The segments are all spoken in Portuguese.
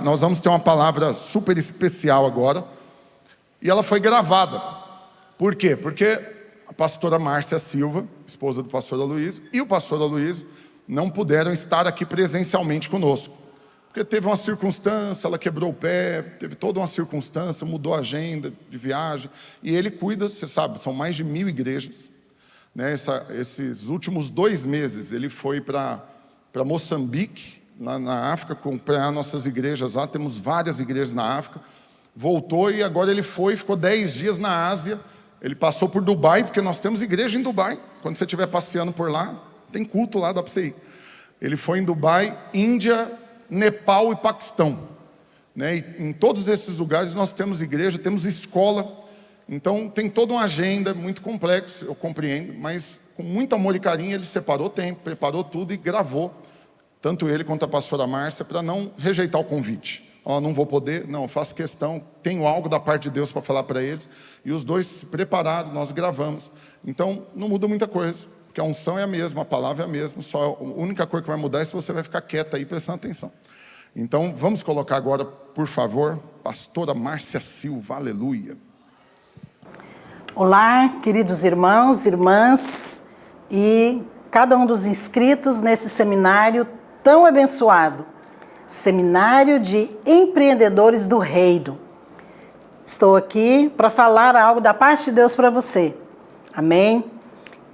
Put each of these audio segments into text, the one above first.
nós vamos ter uma palavra super especial agora. E ela foi gravada. Por quê? Porque a pastora Márcia Silva, esposa do pastor Aloysio, e o pastor Aloysio não puderam estar aqui presencialmente conosco. Porque teve uma circunstância, ela quebrou o pé, teve toda uma circunstância, mudou a agenda de viagem. E ele cuida, você sabe, são mais de 1000 igrejas. Né? Esses últimos 2 meses, ele foi para Moçambique, lá na África, acompanhar nossas igrejas lá. Temos várias igrejas na África. Voltou e agora ele ficou 10 dias na Ásia. Ele passou por Dubai, porque nós temos igreja em Dubai. Quando você estiver passeando por lá, tem culto lá, dá para você ir. Ele foi em Dubai, Índia, Nepal e Paquistão. Né? E em todos esses lugares nós temos igreja, temos escola. Então tem toda uma agenda muito complexa, eu compreendo, mas com muito amor e carinho ele separou tempo, preparou tudo e gravou, tanto ele quanto a pastora Márcia, para não rejeitar o convite. Não vou poder, não, faço questão, tenho algo da parte de Deus para falar para eles, e os dois se prepararam, nós gravamos. Então não muda muita coisa, porque a unção é a mesma, a palavra é a mesma, só a única coisa que vai mudar é se você vai ficar quieta aí prestando atenção. Então vamos colocar agora, por favor, pastora Márcia Silva, aleluia. Olá, queridos irmãos, irmãs e cada um dos inscritos nesse seminário tão abençoado, Seminário de Empreendedores do Reino. Estou aqui para falar algo da parte de Deus para você, amém?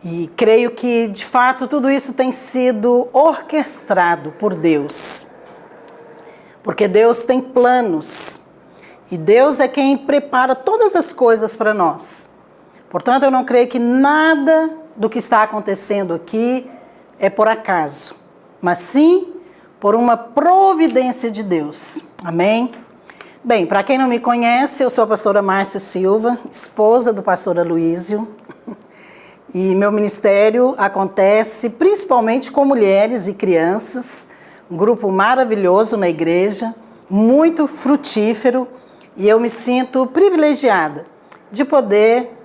E creio que, de fato, tudo isso tem sido orquestrado por Deus, porque Deus tem planos e Deus é quem prepara todas as coisas para nós. Portanto, eu não creio que nada do que está acontecendo aqui é por acaso, mas sim por uma providência de Deus. Amém? Bem, para quem não me conhece, eu sou a pastora Márcia Silva, esposa do pastor Aloysio, e meu ministério acontece principalmente com mulheres e crianças, um grupo maravilhoso na igreja, muito frutífero, e eu me sinto privilegiada de poder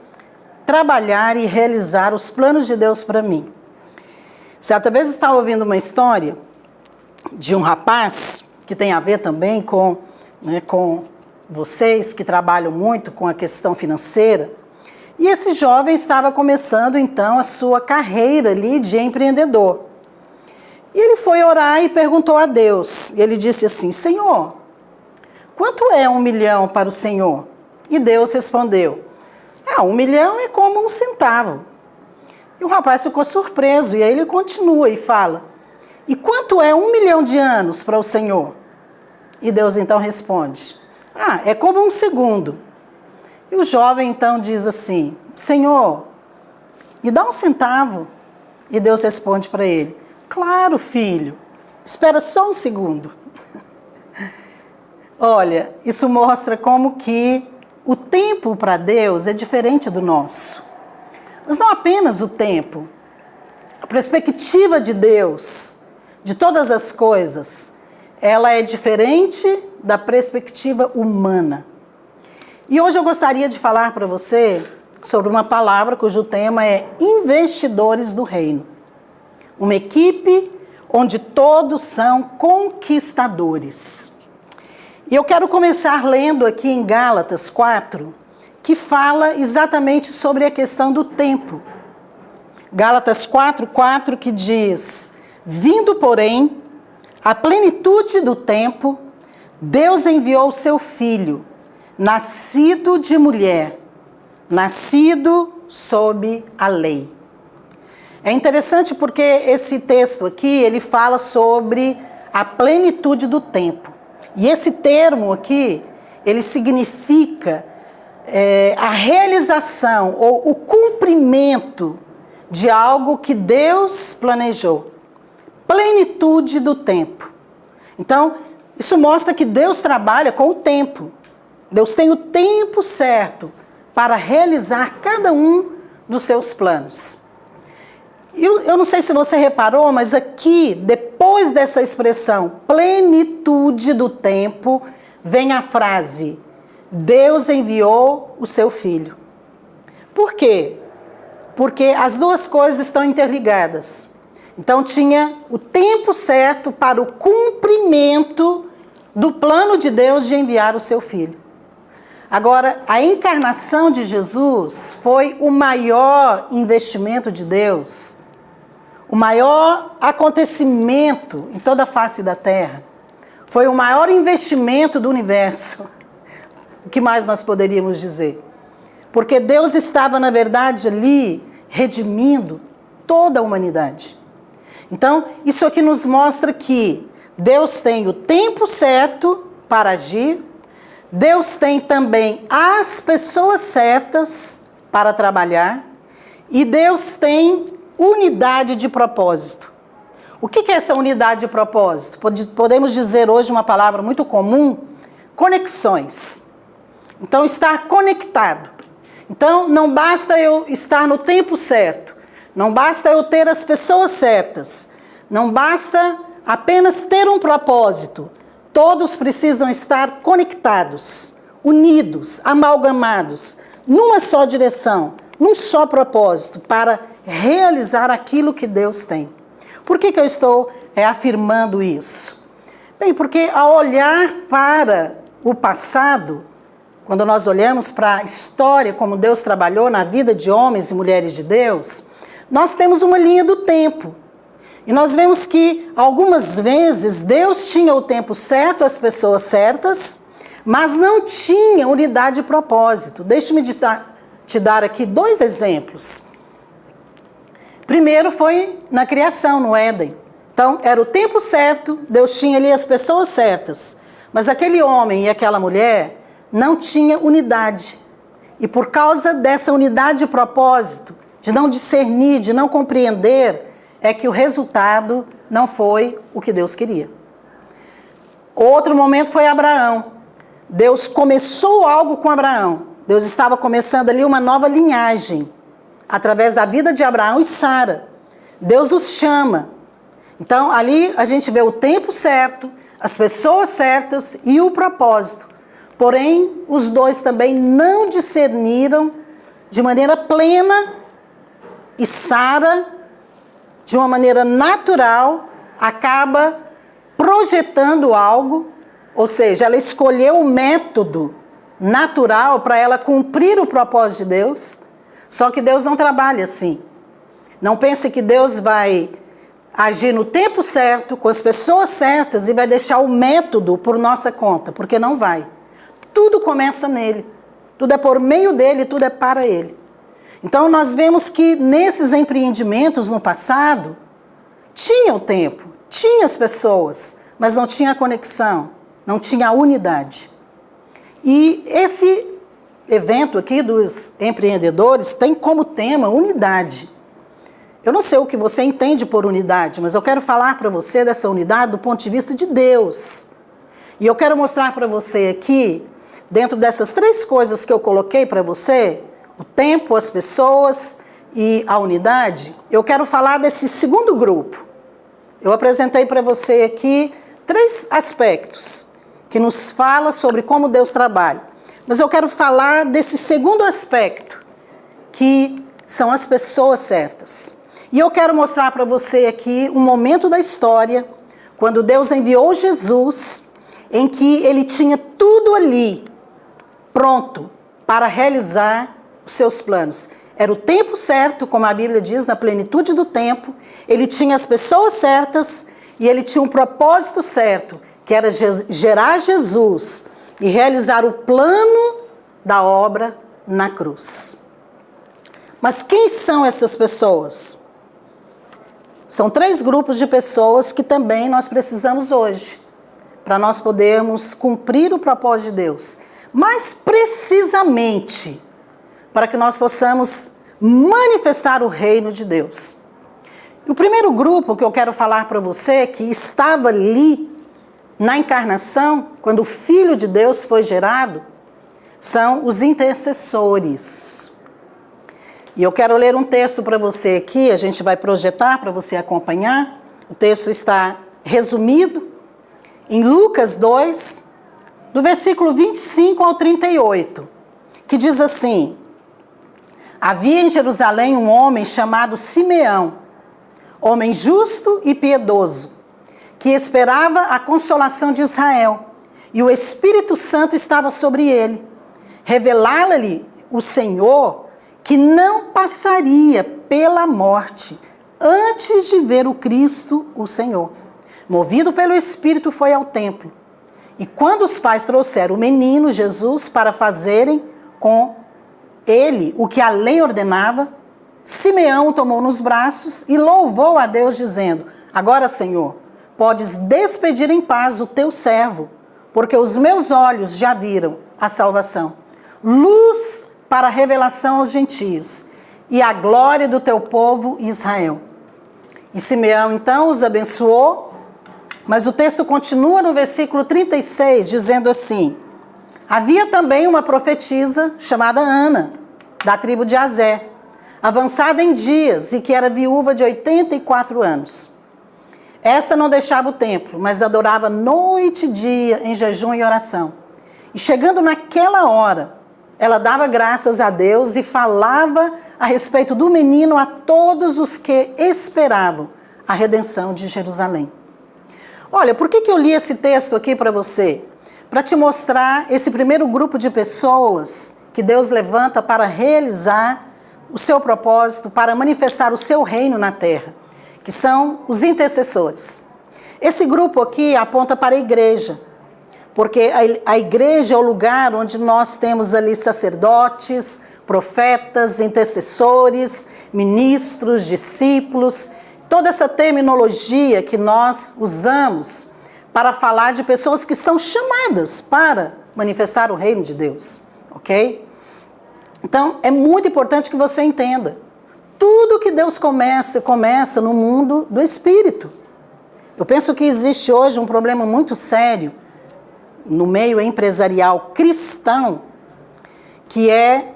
trabalhar e realizar os planos de Deus para mim. Certa vez eu estava ouvindo uma história de um rapaz, que tem a ver também com vocês que trabalham muito com a questão financeira, e esse jovem estava começando então a sua carreira ali de empreendedor. E ele foi orar e perguntou a Deus, e ele disse assim: Senhor, quanto é 1 milhão para o Senhor? E Deus respondeu: 1 milhão é como 1 centavo. E o rapaz ficou surpreso, e aí ele continua e fala: e quanto é 1 milhão de anos para o Senhor? E Deus então responde: é como 1 segundo. E o jovem então diz assim: Senhor, me dá 1 centavo. E Deus responde para ele: claro, filho, espera só 1 segundo. Olha, isso mostra como que o tempo para Deus é diferente do nosso. Mas não apenas o tempo. A perspectiva de Deus, de todas as coisas, ela é diferente da perspectiva humana. E hoje eu gostaria de falar para você sobre uma palavra cujo tema é investidores do reino. Uma equipe onde todos são conquistadores. E eu quero começar lendo aqui em Gálatas 4, que fala exatamente sobre a questão do tempo. Gálatas 4:4, que diz: vindo, porém, a plenitude do tempo, Deus enviou o seu Filho, nascido de mulher, nascido sob a lei. É interessante porque esse texto aqui, ele fala sobre a plenitude do tempo. E esse termo aqui, ele significa a realização ou o cumprimento de algo que Deus planejou. Plenitude do tempo. Então, isso mostra que Deus trabalha com o tempo. Deus tem o tempo certo para realizar cada um dos seus planos. Eu não sei se você reparou, mas aqui, depois dessa expressão, plenitude do tempo, vem a frase: Deus enviou o seu Filho. Por quê? Porque as duas coisas estão interligadas. Então tinha o tempo certo para o cumprimento do plano de Deus de enviar o seu Filho. Agora, a encarnação de Jesus foi o maior investimento de Deus, o maior acontecimento em toda a face da terra. Foi o maior investimento do universo. O que mais nós poderíamos dizer? Porque Deus estava, na verdade, ali redimindo toda a humanidade. Então, isso aqui nos mostra que Deus tem o tempo certo para agir, Deus tem também as pessoas certas para trabalhar e Deus tem unidade de propósito. O que é essa unidade de propósito? Podemos dizer hoje uma palavra muito comum, conexões. Então, estar conectado. Então, não basta eu estar no tempo certo, não basta eu ter as pessoas certas, não basta apenas ter um propósito. Todos precisam estar conectados, unidos, amalgamados, numa só direção, num só propósito, para realizar aquilo que Deus tem. Por que eu estou afirmando isso? Bem, porque ao olhar para o passado, quando nós olhamos para a história, como Deus trabalhou na vida de homens e mulheres de Deus, nós temos uma linha do tempo. E nós vemos que, algumas vezes, Deus tinha o tempo certo, as pessoas certas, mas não tinha unidade de propósito. Deixe-me te dar aqui 2 exemplos. Primeiro foi na criação, no Éden. Então, era o tempo certo, Deus tinha ali as pessoas certas, mas aquele homem e aquela mulher não tinham unidade. E por causa dessa unidade de propósito, de não discernir, de não compreender, é que o resultado não foi o que Deus queria. Outro momento foi Abraão. Deus começou algo com Abraão. Deus estava começando ali uma nova linhagem, através da vida de Abraão e Sara. Deus os chama. Então, ali a gente vê o tempo certo, as pessoas certas e o propósito. Porém, os dois também não discerniram de maneira plena e Sara, de uma maneira natural, acaba projetando algo, ou seja, ela escolheu o método natural para ela cumprir o propósito de Deus, só que Deus não trabalha assim. Não pense que Deus vai agir no tempo certo, com as pessoas certas e vai deixar o método por nossa conta, porque não vai. Tudo começa nele, tudo é por meio dele, tudo é para ele. Então, nós vemos que nesses empreendimentos no passado, tinha o tempo, tinha as pessoas, mas não tinha a conexão, não tinha a unidade. E esse evento aqui dos empreendedores tem como tema unidade. Eu não sei o que você entende por unidade, mas eu quero falar para você dessa unidade do ponto de vista de Deus. E eu quero mostrar para você aqui, dentro dessas 3 coisas que eu coloquei para você, o tempo, as pessoas e a unidade, eu quero falar desse segundo grupo. Eu apresentei para você aqui 3 aspectos que nos fala sobre como Deus trabalha. Mas eu quero falar desse segundo aspecto, que são as pessoas certas. E eu quero mostrar para você aqui um momento da história, quando Deus enviou Jesus, em que ele tinha tudo ali, pronto, para realizar os seus planos. Era o tempo certo, como a Bíblia diz, na plenitude do tempo. Ele tinha as pessoas certas e ele tinha um propósito certo, que era gerar Jesus e realizar o plano da obra na cruz. Mas quem são essas pessoas? São 3 grupos de pessoas que também nós precisamos hoje, para nós podermos cumprir o propósito de Deus. Mais precisamente, para que nós possamos manifestar o reino de Deus. O primeiro grupo que eu quero falar para você, que estava ali na encarnação, quando o Filho de Deus foi gerado, são os intercessores. E eu quero ler um texto para você aqui, a gente vai projetar para você acompanhar. O texto está resumido em Lucas 2, do versículo 25 ao 38, que diz assim: havia em Jerusalém um homem chamado Simeão, homem justo e piedoso, que esperava a consolação de Israel, e o Espírito Santo estava sobre ele. Revelava-lhe o Senhor que não passaria pela morte antes de ver o Cristo, o Senhor. Movido pelo Espírito, foi ao templo. E quando os pais trouxeram o menino Jesus para fazerem com ele o que a lei ordenava, Simeão o tomou nos braços e louvou a Deus, dizendo: agora, Senhor, podes despedir em paz o teu servo, porque os meus olhos já viram a salvação, luz para a revelação aos gentios e a glória do teu povo Israel. E Simeão então os abençoou, mas o texto continua no versículo 36, dizendo assim: havia também uma profetisa chamada Ana, da tribo de Aser, avançada em dias e que era viúva de 84 anos. Esta não deixava o templo, mas adorava noite e dia em jejum e oração. E chegando naquela hora, ela dava graças a Deus e falava a respeito do menino a todos os que esperavam a redenção de Jerusalém. Olha, por que eu li esse texto aqui para você? Para te mostrar esse primeiro grupo de pessoas que Deus levanta para realizar o seu propósito, para manifestar o seu reino na terra, que são os intercessores. Esse grupo aqui aponta para a igreja, porque a igreja é o lugar onde nós temos ali sacerdotes, profetas, intercessores, ministros, discípulos, toda essa terminologia que nós usamos para falar de pessoas que são chamadas para manifestar o reino de Deus, ok? Então, é muito importante que você entenda. Tudo que Deus começa no mundo do Espírito. Eu penso que existe hoje um problema muito sério no meio empresarial cristão, que é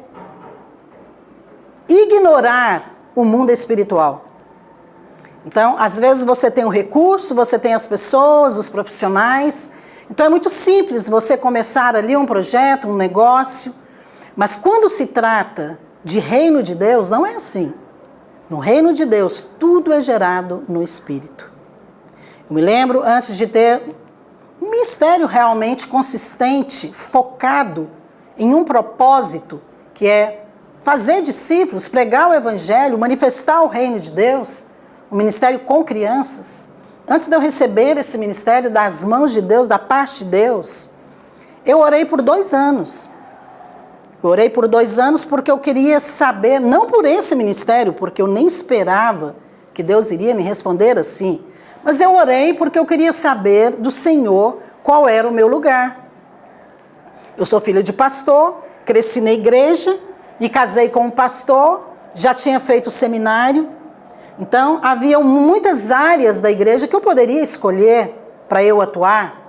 ignorar o mundo espiritual. Então, às vezes você tem o recurso, você tem as pessoas, os profissionais. Então, é muito simples você começar ali um projeto, um negócio. Mas quando se trata de reino de Deus, não é assim. No reino de Deus, tudo é gerado no Espírito. Eu me lembro, antes de ter um ministério realmente consistente, focado em um propósito, que é fazer discípulos, pregar o Evangelho, manifestar o reino de Deus, um ministério com crianças. Antes de eu receber esse ministério das mãos de Deus, da parte de Deus, eu orei por 2 anos. Eu orei por 2 anos porque eu queria saber, não por esse ministério, porque eu nem esperava que Deus iria me responder assim, mas eu orei porque eu queria saber do Senhor qual era o meu lugar. Eu sou filha de pastor, cresci na igreja, me casei com um pastor, já tinha feito seminário. Então, havia muitas áreas da igreja que eu poderia escolher para eu atuar,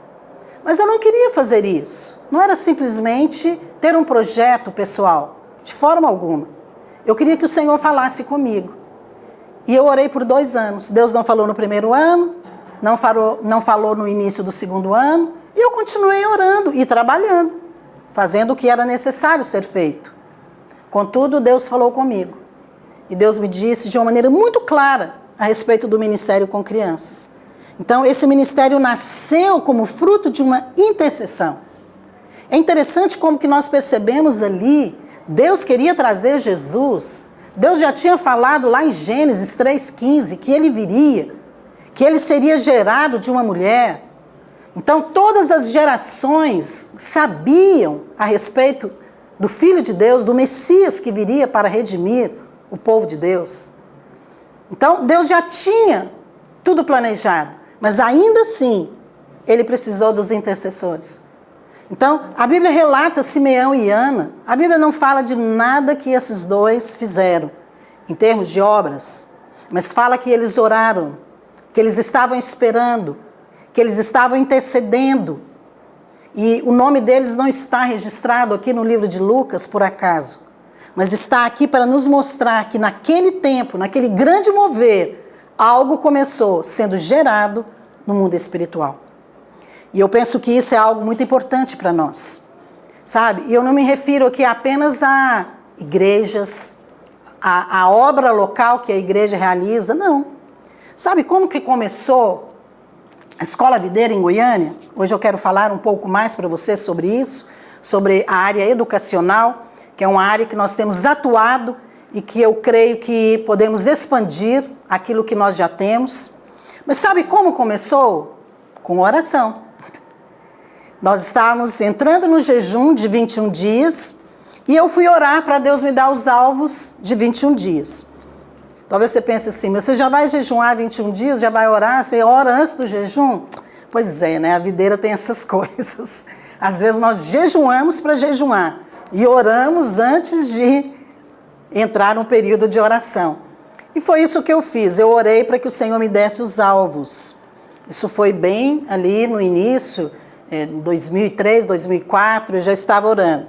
mas eu não queria fazer isso. Não era simplesmente ter um projeto pessoal, de forma alguma. Eu queria que o Senhor falasse comigo. E eu orei por 2 anos. Deus não falou no primeiro ano, não falou no início do 2º ano, e eu continuei orando e trabalhando, fazendo o que era necessário ser feito. Contudo, Deus falou comigo. E Deus me disse de uma maneira muito clara a respeito do ministério com crianças. Então, esse ministério nasceu como fruto de uma intercessão. É interessante como que nós percebemos ali, Deus queria trazer Jesus. Deus já tinha falado lá em Gênesis 3,15 que ele viria, que ele seria gerado de uma mulher. Então, todas as gerações sabiam a respeito do Filho de Deus, do Messias que viria para redimir o povo de Deus. Então, Deus já tinha tudo planejado, mas ainda assim, ele precisou dos intercessores. Então, a Bíblia relata Simeão e Ana. A Bíblia não fala de nada que esses dois fizeram, em termos de obras, mas fala que eles oraram, que eles estavam esperando, que eles estavam intercedendo. E o nome deles não está registrado aqui no livro de Lucas, por acaso, mas está aqui para nos mostrar que naquele tempo, naquele grande mover, algo começou sendo gerado no mundo espiritual. E eu penso que isso é algo muito importante para nós, sabe? E eu não me refiro aqui apenas a igrejas, a obra local que a igreja realiza, não. Sabe como que começou a Escola Videira em Goiânia. Hoje eu quero falar um pouco mais para você sobre isso, sobre a área educacional, que é uma área que nós temos atuado e que eu creio que podemos expandir aquilo que nós já temos. Mas sabe como começou? Com oração. Nós estávamos entrando no jejum de 21 dias e eu fui orar para Deus me dar os alvos de 21 dias. Talvez você pense assim, mas você já vai jejuar 21 dias, já vai orar, você ora antes do jejum? Pois é, né? A videira tem essas coisas. Às vezes nós jejuamos para jejuar e oramos antes de entrar num período de oração. E foi isso que eu fiz, eu orei para que o Senhor me desse os alvos. Isso foi bem ali no início, em 2003, 2004, eu já estava orando.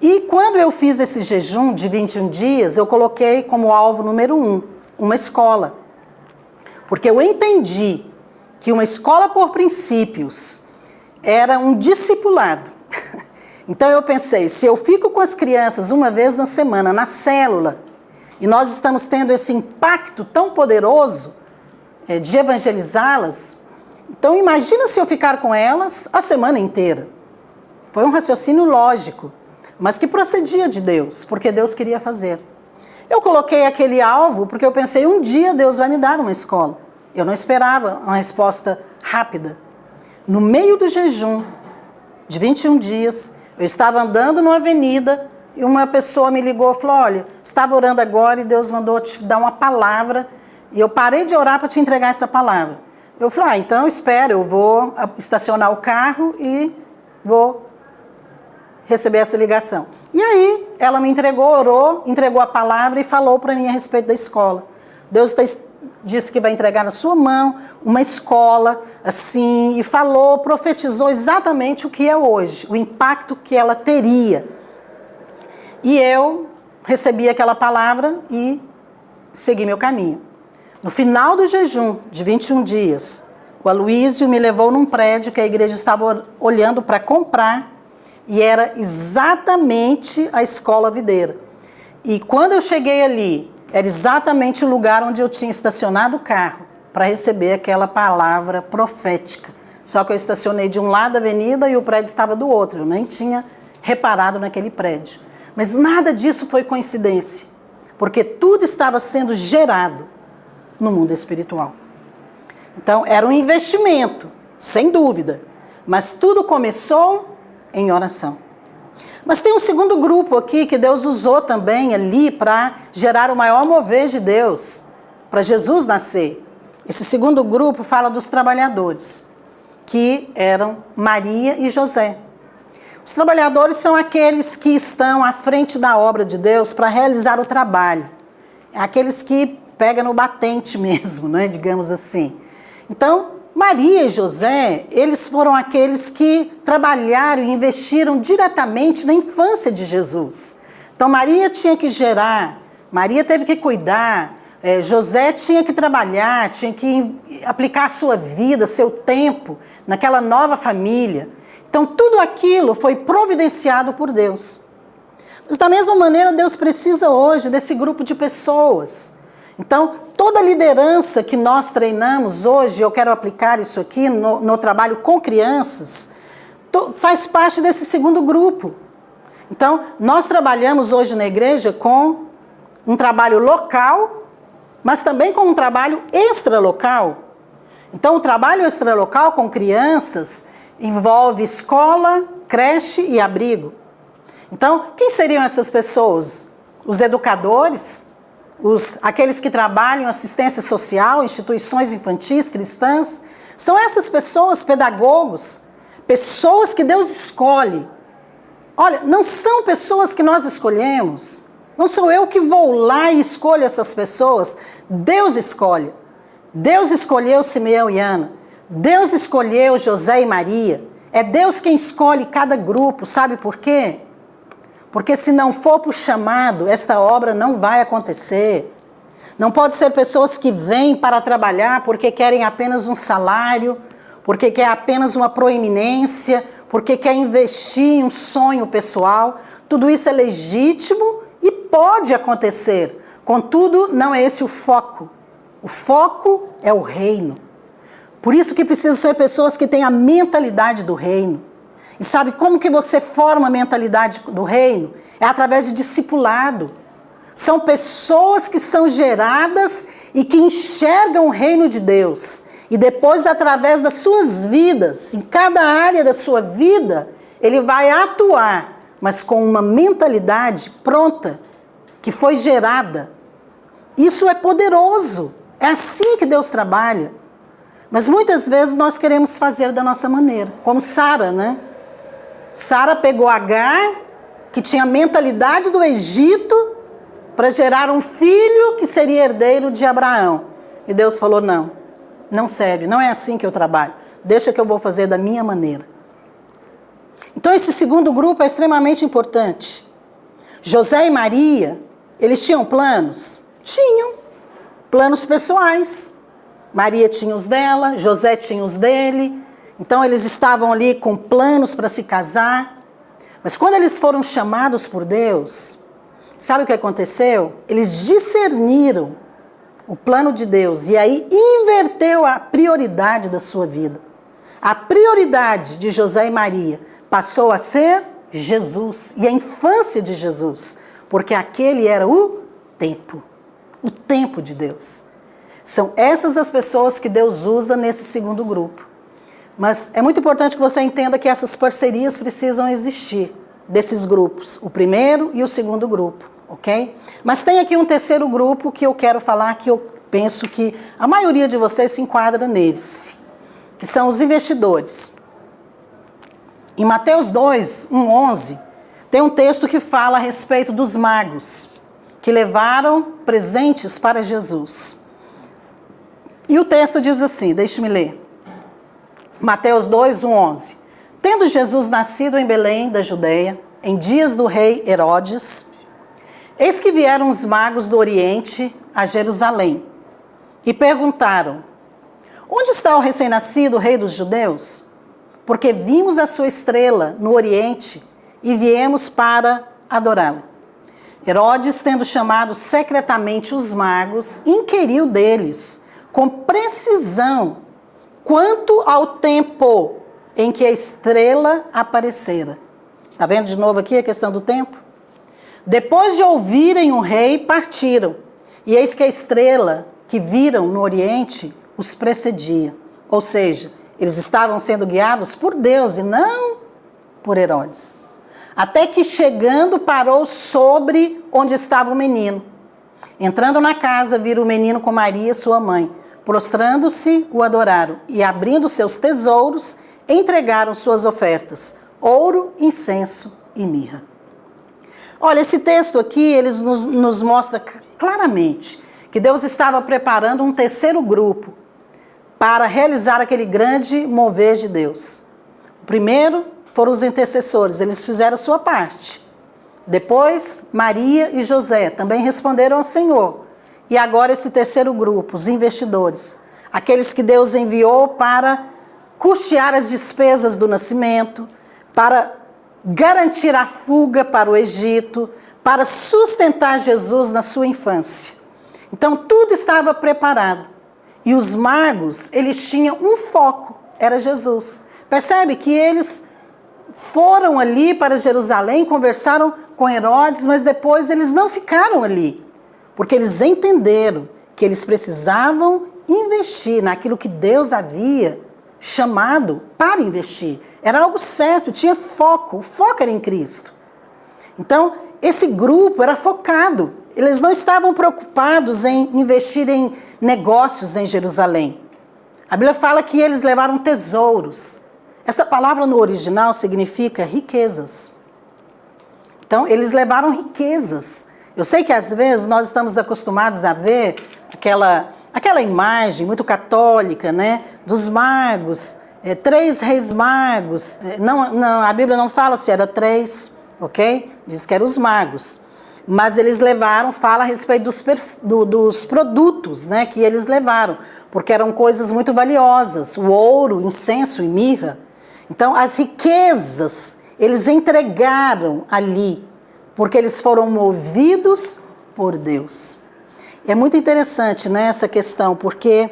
E quando eu fiz esse jejum de 21 dias, eu coloquei como alvo número 1, uma escola. Porque eu entendi que uma escola por princípios era um discipulado. Então eu pensei, se eu fico com as crianças uma vez na semana, na célula, e nós estamos tendo esse impacto tão poderoso de evangelizá-las, então imagina se eu ficar com elas a semana inteira. Foi um raciocínio lógico, mas que procedia de Deus, porque Deus queria fazer. Eu coloquei aquele alvo porque eu pensei, um dia Deus vai me dar uma escola. Eu não esperava uma resposta rápida. No meio do jejum de 21 dias, eu estava andando numa avenida e uma pessoa me ligou e falou, olha, estava orando agora e Deus mandou te dar uma palavra e eu parei de orar para te entregar essa palavra. Eu falei, então espera, eu vou estacionar o carro e vou receber essa ligação. E aí, ela me entregou, orou, entregou a palavra e falou para mim a respeito da escola. Deus disse que vai entregar na sua mão uma escola, assim, e falou, profetizou exatamente o que é hoje, o impacto que ela teria. E eu recebi aquela palavra e segui meu caminho. No final do jejum de 21 dias, o Aloísio me levou num prédio que a igreja estava olhando para comprar e era exatamente a Escola Videira. E quando eu cheguei ali, era exatamente o lugar onde eu tinha estacionado o carro para receber aquela palavra profética. Só que eu estacionei de um lado da avenida e o prédio estava do outro. Eu nem tinha reparado naquele prédio. Mas nada disso foi coincidência, porque tudo estava sendo gerado no mundo espiritual. Então, era um investimento, sem dúvida, mas tudo começou em oração. Mas tem um segundo grupo aqui que Deus usou também ali para gerar o maior mover de Deus, para Jesus nascer. Esse segundo grupo fala dos trabalhadores, que eram Maria e José. Os trabalhadores são aqueles que estão à frente da obra de Deus para realizar o trabalho. Aqueles que pegam no batente mesmo, né, digamos assim. Então, Maria e José, eles foram aqueles que trabalharam e investiram diretamente na infância de Jesus. Então, Maria tinha que gerar, Maria teve que cuidar, José tinha que trabalhar, tinha que aplicar a sua vida, seu tempo naquela nova família. Então, tudo aquilo foi providenciado por Deus. Mas, da mesma maneira, Deus precisa hoje desse grupo de pessoas. Então, toda a liderança que nós treinamos hoje, eu quero aplicar isso aqui no trabalho com crianças, faz parte desse segundo grupo. Então, nós trabalhamos hoje na igreja com um trabalho local, mas também com um trabalho extralocal. Então, o trabalho extralocal com crianças envolve escola, creche e abrigo. Então, quem seriam essas pessoas? Os educadores, aqueles que trabalham em assistência social, instituições infantis, cristãs. São essas pessoas, pedagogos, pessoas que Deus escolhe. Olha, não são pessoas que nós escolhemos. Não sou eu que vou lá e escolho essas pessoas. Deus escolhe. Deus escolheu Simeão e Ana. Deus escolheu José e Maria. É Deus quem escolhe cada grupo. Sabe por quê? Porque se não for por chamado, esta obra não vai acontecer. Não pode ser pessoas que vêm para trabalhar porque querem apenas um salário, porque quer apenas uma proeminência, porque quer investir em um sonho pessoal. Tudo isso é legítimo e pode acontecer. Contudo, não é esse o foco. O foco é o reino. Por isso que precisam ser pessoas que têm a mentalidade do reino. E sabe como que você forma a mentalidade do reino? É através de discipulado. São pessoas que são geradas e que enxergam o reino de Deus. E depois, através das suas vidas, em cada área da sua vida, ele vai atuar, mas com uma mentalidade pronta, que foi gerada. Isso é poderoso. É assim que Deus trabalha. Mas muitas vezes nós queremos fazer da nossa maneira. Como Sara, né? Sara pegou Agar, que tinha a mentalidade do Egito, para gerar um filho que seria herdeiro de Abraão. E Deus falou, não, não serve, não é assim que eu trabalho. Deixa que eu vou fazer da minha maneira. Então esse segundo grupo é extremamente importante. José e Maria, eles tinham planos? Tinham. Planos pessoais. Maria tinha os dela, José tinha os dele. Então eles estavam ali com planos para se casar. Mas quando eles foram chamados por Deus, sabe o que aconteceu? Eles discerniram o plano de Deus e aí inverteu a prioridade da sua vida. A prioridade de José e Maria passou a ser Jesus e a infância de Jesus, porque aquele era o tempo de Deus. São essas as pessoas que Deus usa nesse segundo grupo. Mas é muito importante que você entenda que essas parcerias precisam existir, desses grupos, o primeiro e o segundo grupo, ok? Mas tem aqui um terceiro grupo que eu quero falar, que eu penso que a maioria de vocês se enquadra neles, que são os investidores. Em Mateus 2, 11, tem um texto que fala a respeito dos magos, que levaram presentes para Jesus. E o texto diz assim, deixe-me ler. Mateus 2, 11. Tendo Jesus nascido em Belém da Judeia, em dias do rei Herodes, eis que vieram os magos do Oriente a Jerusalém e perguntaram, onde está o recém-nascido rei dos judeus? Porque vimos a sua estrela no Oriente e viemos para adorá-lo. Herodes, tendo chamado secretamente os magos, inquiriu deles com precisão quanto ao tempo em que a estrela aparecera. Está vendo de novo aqui a questão do tempo? Depois de ouvirem o rei, partiram. E eis que a estrela que viram no Oriente os precedia. Ou seja, eles estavam sendo guiados por Deus e não por Herodes. Até que chegando parou sobre onde estava o menino. Entrando na casa, viram o menino com Maria, sua mãe. Prostrando-se, o adoraram e abrindo seus tesouros, entregaram suas ofertas, ouro, incenso e mirra. Olha, esse texto aqui, ele nos mostra claramente que Deus estava preparando um terceiro grupo para realizar aquele grande mover de Deus. O primeiro foram os intercessores, eles fizeram a sua parte. Depois, Maria e José também responderam ao Senhor. E agora esse terceiro grupo, os investidores, aqueles que Deus enviou para custear as despesas do nascimento, para garantir a fuga para o Egito, para sustentar Jesus na sua infância. Então tudo estava preparado. E os magos, eles tinham um foco, era Jesus. Percebe que eles foram ali para Jerusalém, conversaram com Herodes, mas depois eles não ficaram ali. Porque eles entenderam que eles precisavam investir naquilo que Deus havia chamado para investir. Era algo certo, tinha foco, o foco era em Cristo. Então, esse grupo era focado. Eles não estavam preocupados em investir em negócios em Jerusalém. A Bíblia fala que eles levaram tesouros. Essa palavra no original significa riquezas. Então, eles levaram riquezas. Eu sei que às vezes nós estamos acostumados a ver aquela imagem muito católica, né, dos magos, 3 reis magos. Não, a Bíblia não fala se era 3, ok? Diz que eram os magos. Mas eles levaram, fala a respeito dos produtos, né, que eles levaram, porque eram coisas muito valiosas, o ouro, incenso e mirra. Então, as riquezas, eles entregaram ali, porque eles foram movidos por Deus. É muito interessante, né, essa questão, porque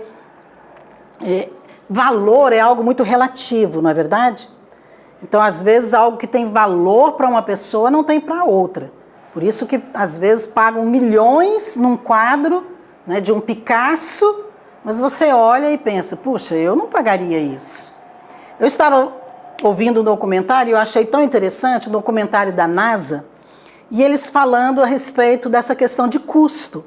valor é algo muito relativo, não é verdade? Então, às vezes, algo que tem valor para uma pessoa não tem para outra. Por isso que, às vezes, pagam milhões num quadro, né, de um Picasso, mas você olha e pensa, puxa, eu não pagaria isso. Eu estava ouvindo um documentário, eu achei tão interessante, um documentário da NASA, e eles falando a respeito dessa questão de custo.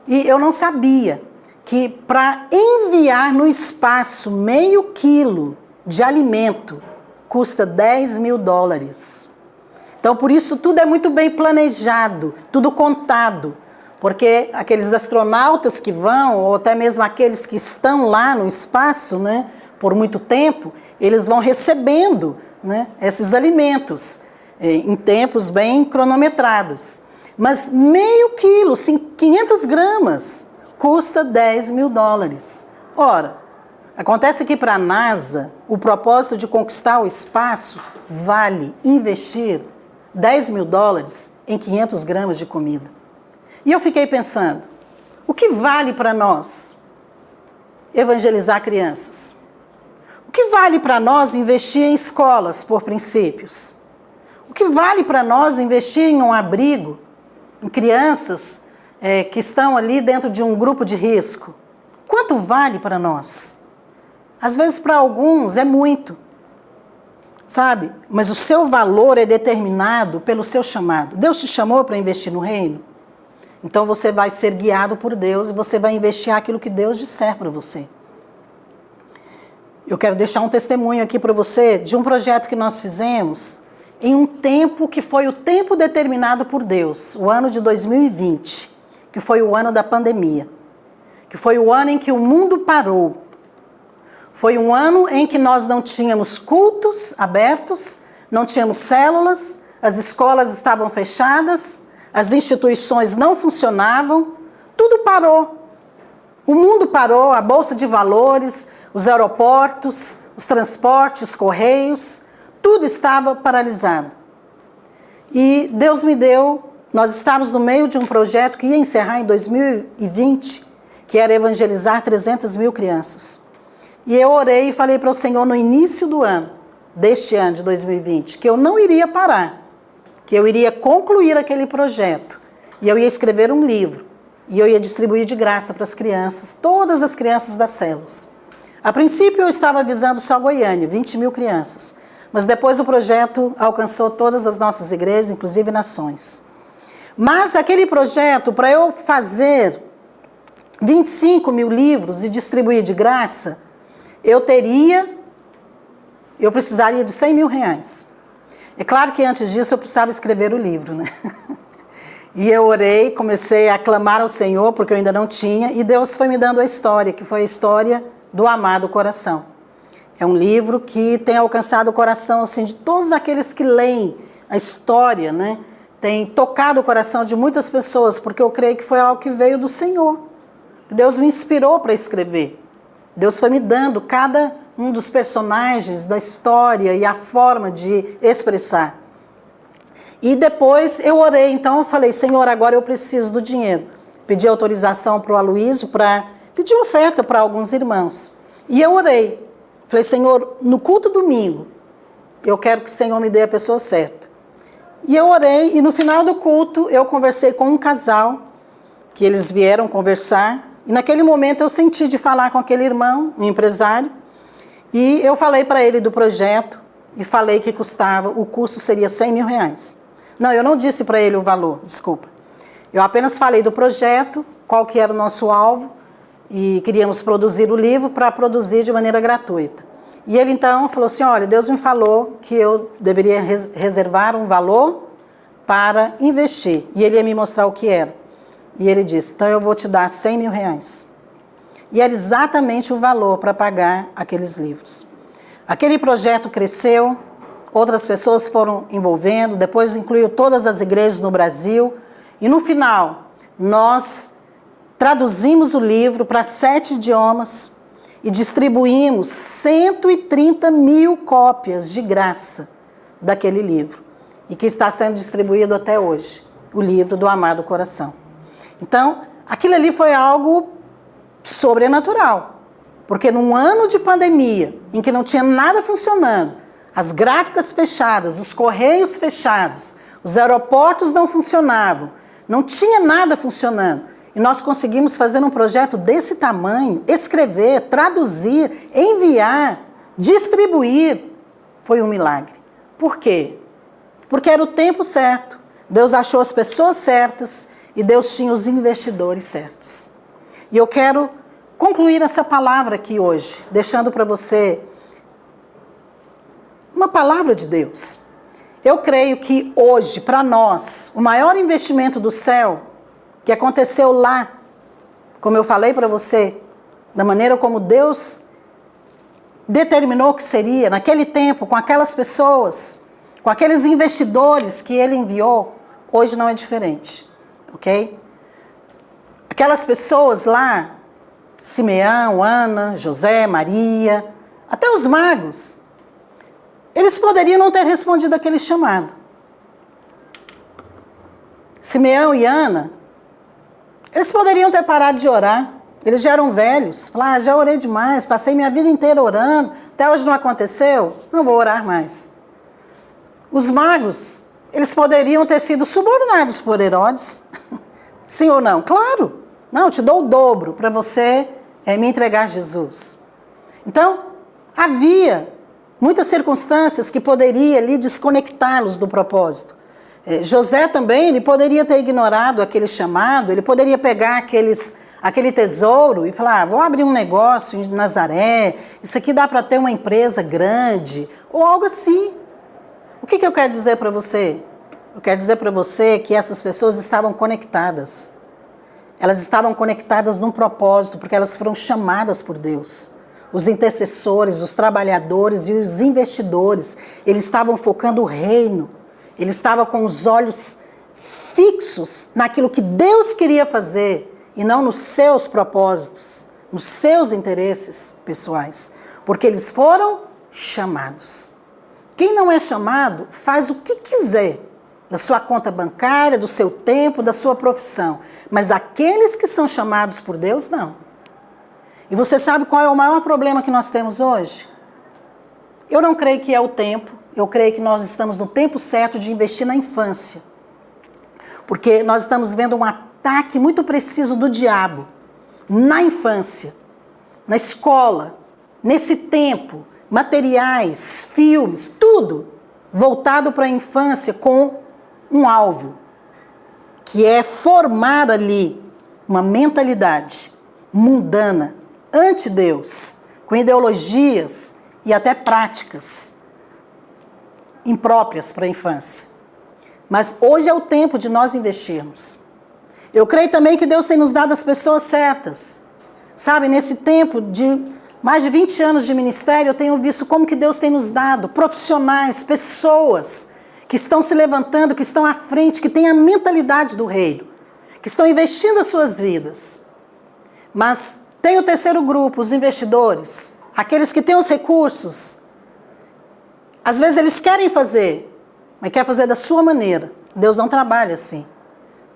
E eu não sabia que para enviar no espaço meio quilo de alimento custa $10.000. Então, por isso, tudo é muito bem planejado, tudo contado. Porque aqueles astronautas que vão, ou até mesmo aqueles que estão lá no espaço, né, por muito tempo, eles vão recebendo, né, esses alimentos em tempos bem cronometrados. Mas meio quilo, 500 gramas, custa $10.000. Ora, acontece que para a NASA, o propósito de conquistar o espaço vale investir $10.000 em 500 gramas de comida. E eu fiquei pensando, o que vale para nós evangelizar crianças? O que vale para nós investir em escolas por princípios? O que vale para nós investir em um abrigo, em crianças que estão ali dentro de um grupo de risco? Quanto vale para nós? Às vezes para alguns é muito, sabe? Mas o seu valor é determinado pelo seu chamado. Deus te chamou para investir no reino? Então você vai ser guiado por Deus e você vai investir aquilo que Deus disser para você. Eu quero deixar um testemunho aqui para você de um projeto que nós fizemos em um tempo que foi o tempo determinado por Deus, o ano de 2020, que foi o ano da pandemia, que foi o ano em que o mundo parou. Foi um ano em que nós não tínhamos cultos abertos, não tínhamos células, as escolas estavam fechadas, as instituições não funcionavam, tudo parou. O mundo parou, a bolsa de valores, os aeroportos, os transportes, os correios, tudo estava paralisado. E Deus me deu, nós estávamos no meio de um projeto que ia encerrar em 2020, que era evangelizar 300.000 crianças. E eu orei e falei para o Senhor no início do ano, deste ano de 2020, que eu não iria parar, que eu iria concluir aquele projeto. E eu ia escrever um livro. E eu ia distribuir de graça para as crianças, todas as crianças das células. A princípio eu estava avisando só Goiânia, 20.000 crianças. Mas depois o projeto alcançou todas as nossas igrejas, inclusive nações. Mas aquele projeto, para eu fazer 25.000 livros e distribuir de graça, eu precisaria de R$100.000. É claro que antes disso eu precisava escrever o livro, né? E eu orei, comecei a clamar ao Senhor, porque eu ainda não tinha, e Deus foi me dando a história, que foi a história do Amado Coração. É um livro que tem alcançado o coração assim, de todos aqueles que leem a história, né? Tem tocado o coração de muitas pessoas, porque eu creio que foi algo que veio do Senhor. Deus me inspirou para escrever. Deus foi me dando cada um dos personagens da história e a forma de expressar. E depois eu orei, então eu falei, Senhor, agora eu preciso do dinheiro. Pedi autorização para o Aloysio para pedir oferta para alguns irmãos. E eu orei. Falei, Senhor, no culto domingo, eu quero que o Senhor me dê a pessoa certa. E eu orei, e no final do culto, eu conversei com um casal, que eles vieram conversar, e naquele momento eu senti de falar com aquele irmão, um empresário, e eu falei para ele do projeto, e falei que o custo seria R$100.000. Não, eu não disse para ele o valor, desculpa. Eu apenas falei do projeto, qual que era o nosso alvo, e queríamos produzir o livro para produzir de maneira gratuita. E ele então falou assim, olha, Deus me falou que eu deveria reservar um valor para investir. E ele ia me mostrar o que era. E ele disse, então eu vou te dar R$100.000. E era exatamente o valor para pagar aqueles livros. Aquele projeto cresceu, outras pessoas foram envolvendo, depois incluiu todas as igrejas no Brasil. E no final, nós traduzimos o livro para 7 idiomas e distribuímos 130.000 cópias de graça daquele livro. E que está sendo distribuído até hoje, o livro do Amado Coração. Então, aquilo ali foi algo sobrenatural. Porque num ano de pandemia, em que não tinha nada funcionando, as gráficas fechadas, os correios fechados, os aeroportos não funcionavam, não tinha nada funcionando. E nós conseguimos fazer um projeto desse tamanho, escrever, traduzir, enviar, distribuir. Foi um milagre. Por quê? Porque era o tempo certo. Deus achou as pessoas certas e Deus tinha os investidores certos. E eu quero concluir essa palavra aqui hoje, deixando para você uma palavra de Deus. Eu creio que hoje, para nós, o maior investimento do céu, que aconteceu lá, como eu falei para você, da maneira como Deus determinou que seria, naquele tempo, com aquelas pessoas, com aqueles investidores que Ele enviou, hoje não é diferente, ok? Aquelas pessoas lá, Simeão, Ana, José, Maria, até os magos, eles poderiam não ter respondido aquele chamado. Simeão e Ana, eles poderiam ter parado de orar. Eles já eram velhos. Falaram, já orei demais, passei minha vida inteira orando, até hoje não aconteceu, não vou orar mais. Os magos, eles poderiam ter sido subornados por Herodes. Sim ou não? Claro. Não, eu te dou o dobro para você me entregar Jesus. Então, havia muitas circunstâncias que poderiam ali desconectá-los do propósito. José também, ele poderia ter ignorado aquele chamado, ele poderia pegar aquele tesouro e falar, vou abrir um negócio em Nazaré, isso aqui dá para ter uma empresa grande, ou algo assim. O que eu quero dizer para você? Eu quero dizer para você que essas pessoas estavam conectadas. Elas estavam conectadas num propósito, porque elas foram chamadas por Deus. Os intercessores, os trabalhadores e os investidores, eles estavam focando o reino. Eles estavam com os olhos fixos naquilo que Deus queria fazer e não nos seus propósitos, nos seus interesses pessoais, porque eles foram chamados. Quem não é chamado faz o que quiser da sua conta bancária, do seu tempo, da sua profissão, mas aqueles que são chamados por Deus, não. E você sabe qual é o maior problema que nós temos hoje? Eu não creio que é o tempo. Eu creio que nós estamos no tempo certo de investir na infância. Porque nós estamos vendo um ataque muito preciso do diabo na infância, na escola, nesse tempo, materiais, filmes, tudo voltado para a infância com um alvo, que é formar ali uma mentalidade mundana, anti-Deus, com ideologias e até práticas impróprias para a infância. Mas hoje é o tempo de nós investirmos. Eu creio também que Deus tem nos dado as pessoas certas. Sabe, nesse tempo de mais de 20 anos de ministério, eu tenho visto como que Deus tem nos dado profissionais, pessoas que estão se levantando, que estão à frente, que têm a mentalidade do reino, que estão investindo as suas vidas. Mas tem o terceiro grupo, os investidores, aqueles que têm os recursos. Às vezes eles querem fazer, mas querem fazer da sua maneira. Deus não trabalha assim.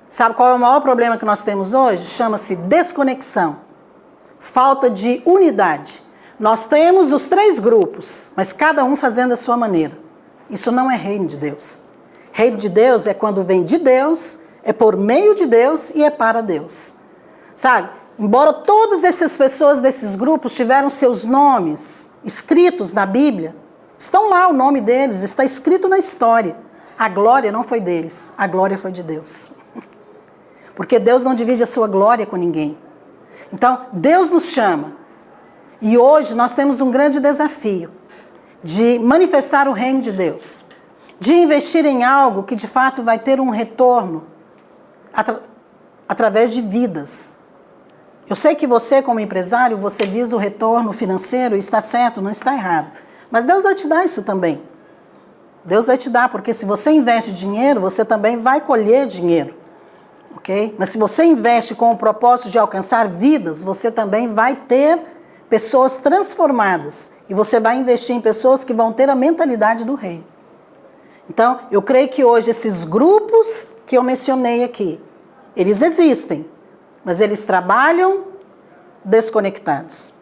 Sabe qual é o maior problema que nós temos hoje? Chama-se desconexão. Falta de unidade. Nós temos os 3 grupos, mas cada um fazendo a sua maneira. Isso não é reino de Deus. Reino de Deus é quando vem de Deus, é por meio de Deus e é para Deus. Sabe? Embora todas essas pessoas desses grupos tiveram seus nomes escritos na Bíblia, estão lá o nome deles, está escrito na história. A glória não foi deles, a glória foi de Deus. Porque Deus não divide a sua glória com ninguém. Então, Deus nos chama. E hoje nós temos um grande desafio de manifestar o reino de Deus. De investir em algo que de fato vai ter um retorno através de vidas. Eu sei que você, como empresário, você visa o retorno financeiro e está certo, não está errado. Mas Deus vai te dar isso também. Deus vai te dar, porque se você investe dinheiro, você também vai colher dinheiro. Ok? Mas se você investe com o propósito de alcançar vidas, você também vai ter pessoas transformadas. E você vai investir em pessoas que vão ter a mentalidade do reino. Então, eu creio que hoje esses grupos que eu mencionei aqui, eles existem, mas eles trabalham desconectados.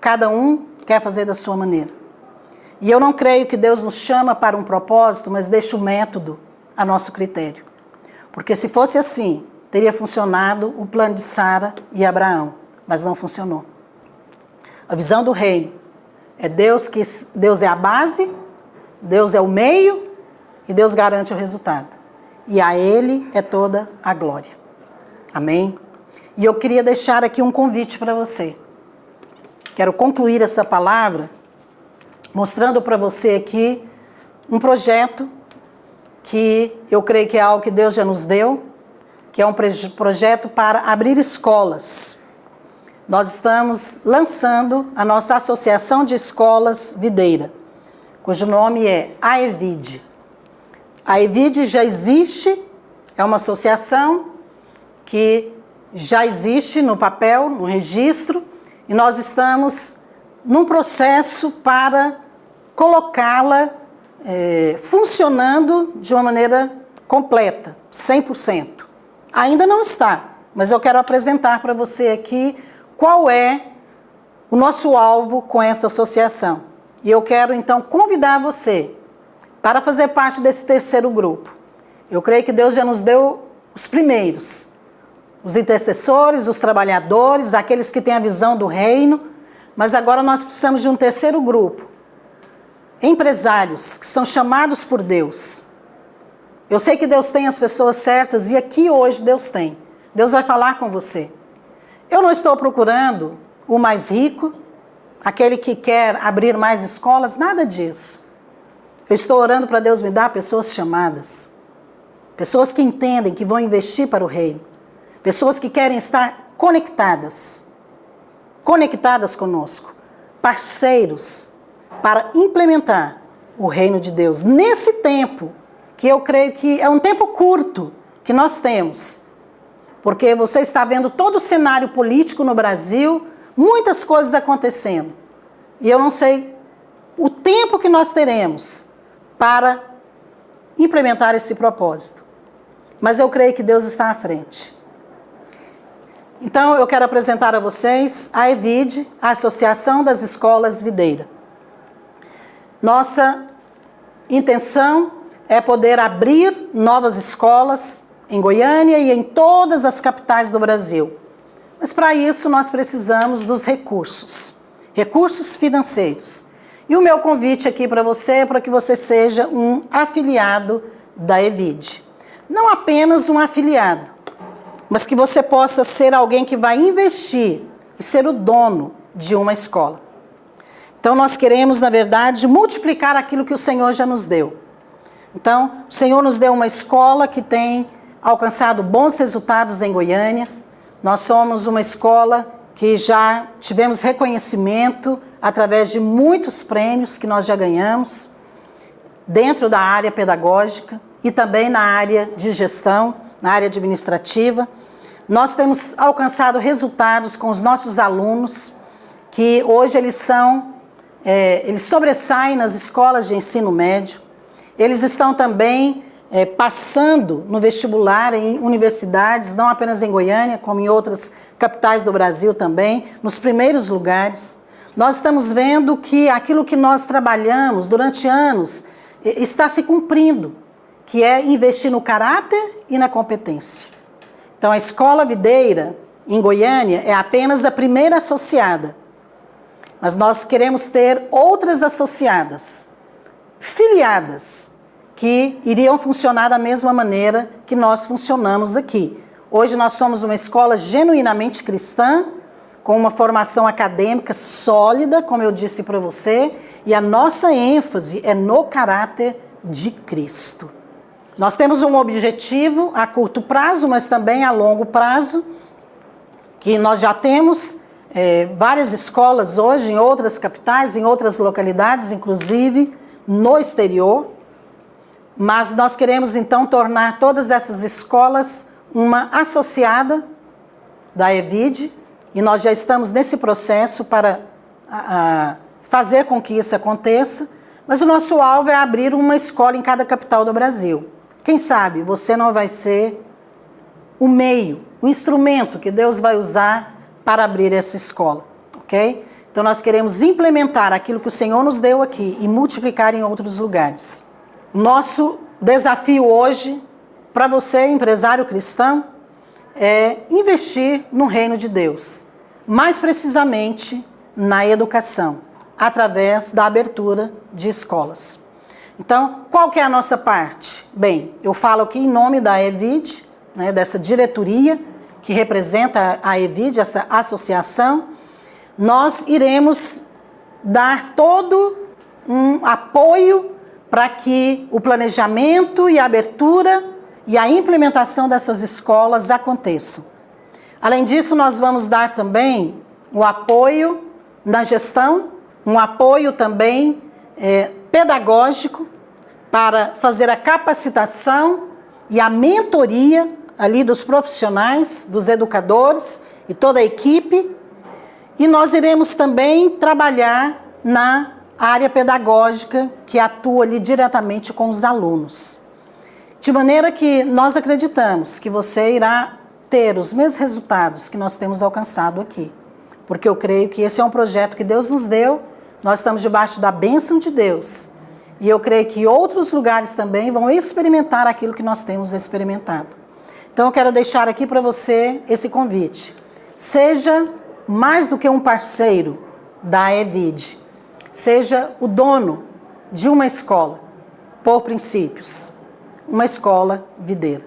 Cada um quer fazer da sua maneira. E eu não creio que Deus nos chama para um propósito, mas deixa o método a nosso critério. Porque se fosse assim, teria funcionado o plano de Sara e Abraão, mas não funcionou. A visão do reino é Deus é a base, Deus é o meio e Deus garante o resultado. E a Ele é toda a glória. Amém? E eu queria deixar aqui um convite para você. Quero concluir essa palavra mostrando para você aqui um projeto que eu creio que é algo que Deus já nos deu, que é um projeto para abrir escolas. Nós estamos lançando a nossa Associação de Escolas Videira, cujo nome é AEVID. A AEVID já existe, é uma associação que já existe no papel, no registro, e nós estamos num processo para colocá-la funcionando de uma maneira completa, 100%. Ainda não está, mas eu quero apresentar para você aqui qual é o nosso alvo com essa associação. E eu quero então convidar você para fazer parte desse terceiro grupo. Eu creio que Deus já nos deu os primeiros, os intercessores, os trabalhadores, aqueles que têm a visão do reino, mas agora nós precisamos de um terceiro grupo. Empresários que são chamados por Deus. Eu sei que Deus tem as pessoas certas e aqui hoje Deus tem. Deus vai falar com você. Eu não estou procurando o mais rico, aquele que quer abrir mais escolas, nada disso. Eu estou orando para Deus me dar pessoas chamadas. Pessoas que entendem que vão investir para o reino. Pessoas que querem estar conectadas conosco. Parceiros para implementar o reino de Deus. Nesse tempo, que eu creio que é um tempo curto que nós temos, porque você está vendo todo o cenário político no Brasil, muitas coisas acontecendo. E eu não sei o tempo que nós teremos para implementar esse propósito. Mas eu creio que Deus está à frente. Então, eu quero apresentar a vocês a AEVID, a Associação das Escolas Videira. Nossa intenção é poder abrir novas escolas em Goiânia e em todas as capitais do Brasil. Mas para isso nós precisamos dos recursos financeiros. E o meu convite aqui para você é para que você seja um afiliado da AEVID. Não apenas um afiliado, mas que você possa ser alguém que vai investir e ser o dono de uma escola. Então nós queremos, na verdade, multiplicar aquilo que o Senhor já nos deu. Então, o Senhor nos deu uma escola que tem alcançado bons resultados em Goiânia. Nós somos uma escola que já tivemos reconhecimento através de muitos prêmios que nós já ganhamos, dentro da área pedagógica e também na área de gestão, na área administrativa. Nós temos alcançado resultados com os nossos alunos, que hoje eles sobressaem nas escolas de ensino médio. Eles estão também passando no vestibular em universidades, não apenas em Goiânia, como em outras capitais do Brasil também, nos primeiros lugares. Nós estamos vendo que aquilo que nós trabalhamos durante anos está se cumprindo, que é investir no caráter e na competência. Então, a Escola Videira, em Goiânia, é apenas a primeira associada. Mas nós queremos ter outras associadas, filiadas, que iriam funcionar da mesma maneira que nós funcionamos aqui. Hoje nós somos uma escola genuinamente cristã, com uma formação acadêmica sólida, como eu disse para você, e a nossa ênfase é no caráter de Cristo. Nós temos um objetivo a curto prazo, mas também a longo prazo, que nós já temos várias escolas hoje em outras capitais, em outras localidades, inclusive no exterior. Mas nós queremos então tornar todas essas escolas uma associada da AEVID, e nós já estamos nesse processo para fazer com que isso aconteça, mas o nosso alvo é abrir uma escola em cada capital do Brasil. Quem sabe você não vai ser o meio, o instrumento que Deus vai usar para abrir essa escola, ok? Então nós queremos implementar aquilo que o Senhor nos deu aqui e multiplicar em outros lugares. Nosso desafio hoje, para você, empresário cristão, é investir no reino de Deus. Mais precisamente na educação, através da abertura de escolas. Então, qual que é a nossa parte? Bem, eu falo aqui em nome da EVID, né, dessa diretoria que representa a EVID, essa associação. Nós iremos dar todo um apoio para que o planejamento e a abertura e a implementação dessas escolas aconteçam. Além disso, nós vamos dar também o apoio na gestão, um apoio também pedagógico para fazer a capacitação e a mentoria ali dos profissionais, dos educadores e toda a equipe. E nós iremos também trabalhar na área pedagógica que atua ali diretamente com os alunos. De maneira que nós acreditamos que você irá ter os mesmos resultados que nós temos alcançado aqui. Porque eu creio que esse é um projeto que Deus nos deu, nós estamos debaixo da bênção de Deus. E eu creio que outros lugares também vão experimentar aquilo que nós temos experimentado. Então eu quero deixar aqui para você esse convite. Seja mais do que um parceiro da EVID. Seja o dono de uma escola, por princípios. Uma escola videira.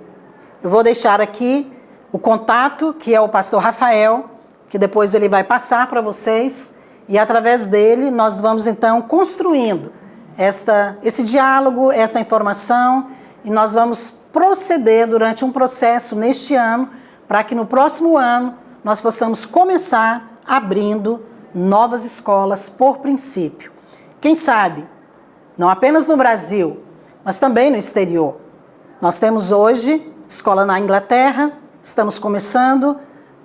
Eu vou deixar aqui o contato, que é o pastor Rafael, que depois ele vai passar para vocês, e através dele nós vamos então construindo esse diálogo, essa informação, e nós vamos proceder durante um processo neste ano, para que no próximo ano nós possamos começar abrindo novas escolas por princípio. Quem sabe, não apenas no Brasil, mas também no exterior. Nós temos hoje escola na Inglaterra, estamos começando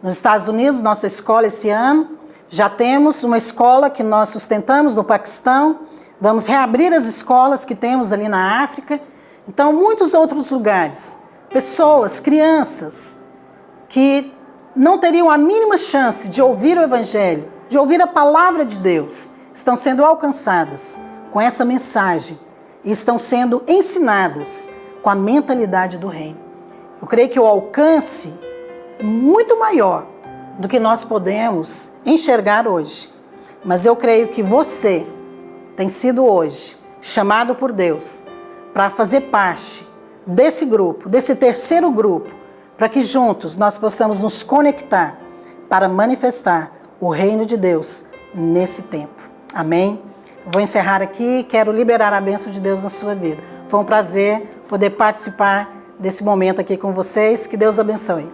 nos Estados Unidos, nossa escola esse ano. Já temos uma escola que nós sustentamos no Paquistão. Vamos reabrir as escolas que temos ali na África. Então, muitos outros lugares. Pessoas, crianças, que não teriam a mínima chance de ouvir o Evangelho, de ouvir a palavra de Deus, estão sendo alcançadas com essa mensagem e estão sendo ensinadas com a mentalidade do reino. Eu creio que o alcance é muito maior do que nós podemos enxergar hoje. Mas eu creio que você tem sido hoje chamado por Deus para fazer parte desse grupo, desse terceiro grupo, para que juntos nós possamos nos conectar para manifestar o reino de Deus nesse tempo. Amém? Vou encerrar aqui, quero liberar a bênção de Deus na sua vida. Foi um prazer poder participar desse momento aqui com vocês. Que Deus abençoe.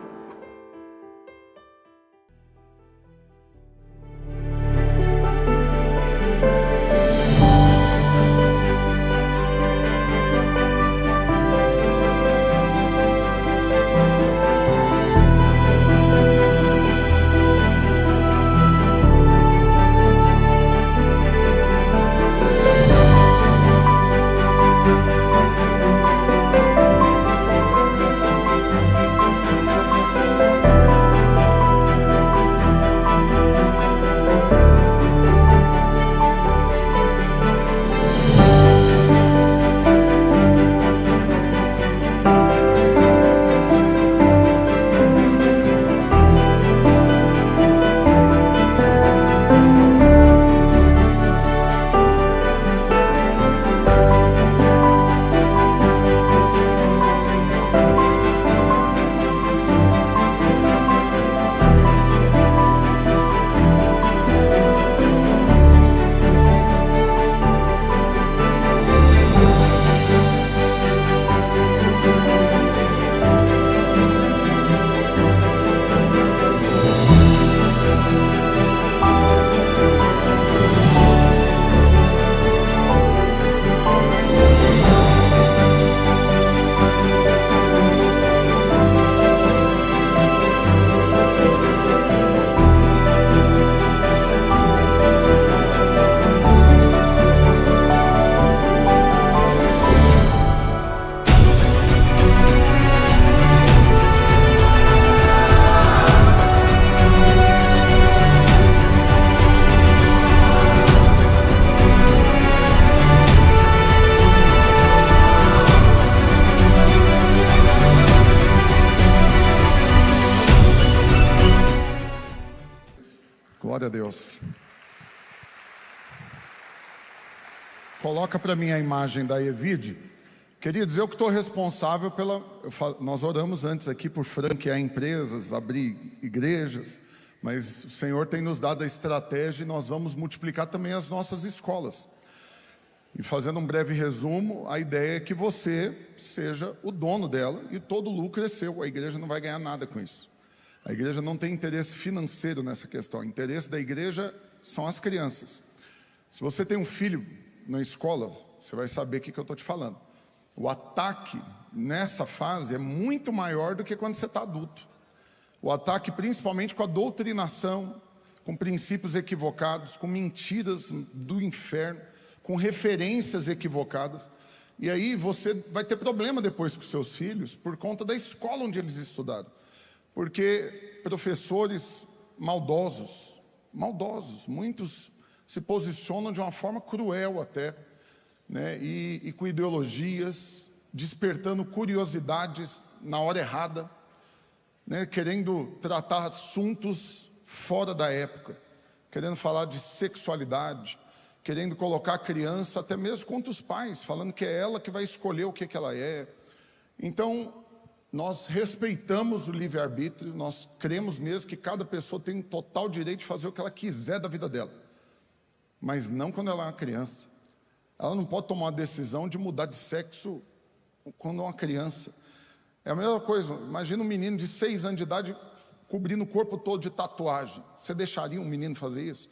Glória a Deus. Coloca para mim a imagem da Evide. Queridos, eu que estou responsável pela... Nós oramos antes aqui por franquear empresas, abrir igrejas, mas o Senhor tem nos dado a estratégia e nós vamos multiplicar também as nossas escolas. E fazendo um breve resumo, a ideia é que você seja o dono dela e todo o lucro é seu. A igreja não vai ganhar nada com isso. A igreja não tem interesse financeiro nessa questão. O interesse da igreja são as crianças. Se você tem um filho na escola, você vai saber o que eu estou te falando. O ataque nessa fase é muito maior do que quando você está adulto. O ataque principalmente com a doutrinação, com princípios equivocados, com mentiras do inferno, com referências equivocadas. E aí você vai ter problema depois com seus filhos por conta da escola onde eles estudaram. Porque professores maldosos, muitos se posicionam de uma forma cruel até, né? E com ideologias, despertando curiosidades na hora errada, né? Querendo tratar assuntos fora da época, querendo falar de sexualidade, querendo colocar a criança até mesmo contra os pais, falando que é ela que vai escolher o que ela é. Então, nós respeitamos o livre-arbítrio, nós cremos mesmo que cada pessoa tem um total direito de fazer o que ela quiser da vida dela. Mas não quando ela é uma criança. Ela não pode tomar uma decisão de mudar de sexo quando é uma criança. É a mesma coisa, imagina um menino de 6 anos de idade cobrindo o corpo todo de tatuagem. Você deixaria um menino fazer isso?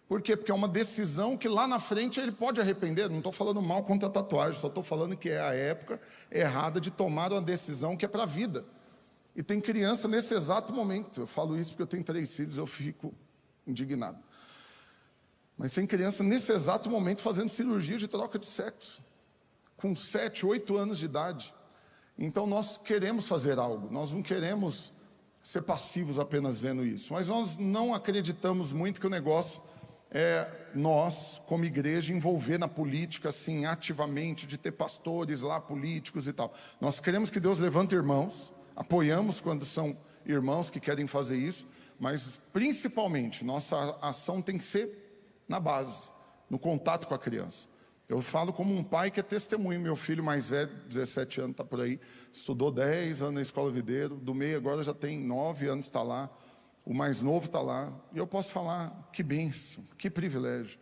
Por quê? Porque é uma decisão que lá na frente ele pode arrepender. Não estou falando mal contra a tatuagem, só estou falando que é a época errada de tomar uma decisão que é para a vida. E tem criança nesse exato momento. Eu falo isso porque eu tenho 3 filhos, eu fico indignado. Mas tem criança nesse exato momento fazendo cirurgia de troca de sexo, com 7, 8 anos de idade. Então nós queremos fazer algo, nós não queremos ser passivos apenas vendo isso. Mas nós não acreditamos muito que o negócio é nós, como igreja, envolver na política assim ativamente, de ter pastores lá, políticos e tal. Nós queremos que Deus levante irmãos, apoiamos quando são irmãos que querem fazer isso, mas principalmente nossa ação tem que ser na base, no contato com a criança. Eu falo como um pai que é testemunho. Meu filho mais velho, 17 anos, está por aí, estudou 10 anos na Escola Videiro, do meio agora já tem 9 anos, está lá. O mais novo está lá, e eu posso falar, que bênção, que privilégio,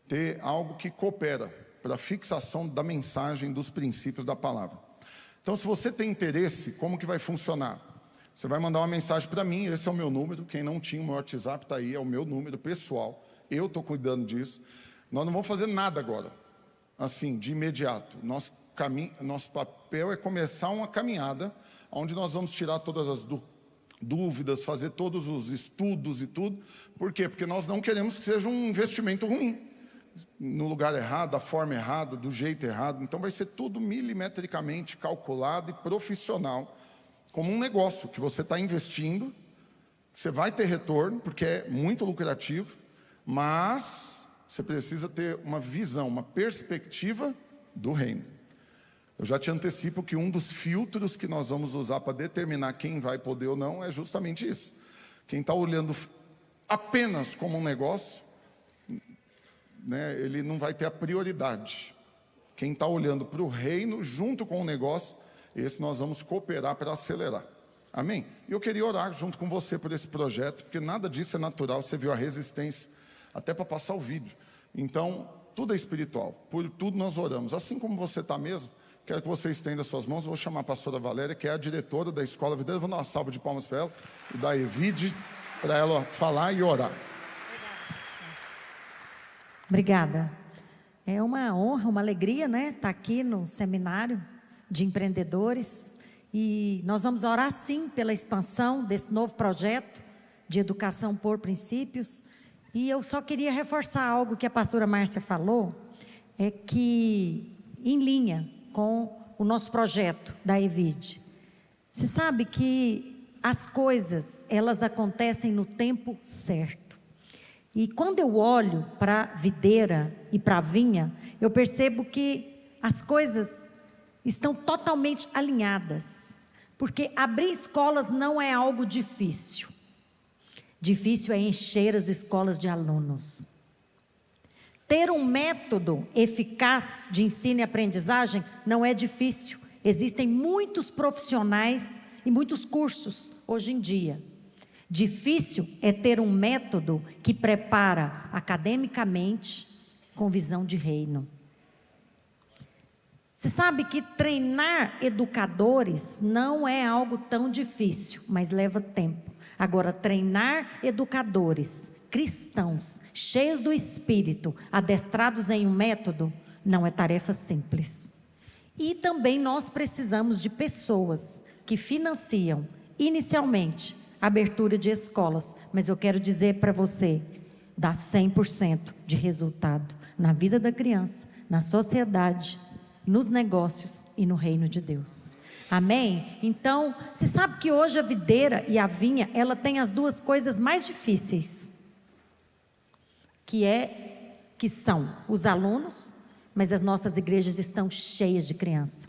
ter algo que coopera para a fixação da mensagem, dos princípios da palavra. Então, se você tem interesse, como que vai funcionar? Você vai mandar uma mensagem para mim, esse é o meu número, quem não tinha o meu WhatsApp está aí, é o meu número pessoal, eu estou cuidando disso. Nós não vamos fazer nada agora, assim, de imediato. Nosso papel é começar uma caminhada, onde nós vamos tirar todas as dúvidas, fazer todos os estudos e tudo. Por quê? Porque nós não queremos que seja um investimento ruim, no lugar errado, da forma errada, do jeito errado. Então vai ser tudo milimetricamente calculado e profissional, como um negócio que você está investindo, você vai ter retorno, porque é muito lucrativo, mas você precisa ter uma visão, uma perspectiva do reino. Eu já te antecipo que um dos filtros que nós vamos usar para determinar quem vai poder ou não é justamente isso. Quem está olhando apenas como um negócio, né, ele não vai ter a prioridade. Quem está olhando para o reino junto com o negócio, esse nós vamos cooperar para acelerar. Amém? E eu queria orar junto com você por esse projeto, porque nada disso é natural. Você viu a resistência até para passar o vídeo. Então, tudo é espiritual. Por tudo nós oramos. Assim como você está mesmo, quero que você estenda suas mãos. Eu vou chamar a pastora Valéria, que é a diretora da Escola Videiro. Eu vou dar uma salva de palmas para ela e da Evide, para ela falar e orar. Obrigada. É uma honra, uma alegria, né? Estar aqui no seminário de empreendedores. E nós vamos orar, sim, pela expansão desse novo projeto de educação por princípios. E eu só queria reforçar algo que a pastora Márcia falou, é que, em linha com o nosso projeto da Evide, você sabe que as coisas, elas acontecem no tempo certo. E quando eu olho para a videira e para a vinha, eu percebo que as coisas estão totalmente alinhadas. Porque abrir escolas não é algo difícil. Difícil é encher as escolas de alunos. Ter um método eficaz de ensino e aprendizagem não é difícil. Existem muitos profissionais e muitos cursos hoje em dia. Difícil é ter um método que prepara academicamente com visão de reino. Você sabe que treinar educadores não é algo tão difícil, mas leva tempo. Agora, treinar educadores cristãos, cheios do Espírito, adestrados em um método, não é tarefa simples. E também nós precisamos de pessoas que financiam, inicialmente, a abertura de escolas. Mas eu quero dizer para você, dá 100% de resultado na vida da criança, na sociedade, nos negócios e no reino de Deus. Amém? Então, você sabe que hoje a videira e a vinha, ela tem as duas coisas mais difíceis, que são os alunos, mas as nossas igrejas estão cheias de criança.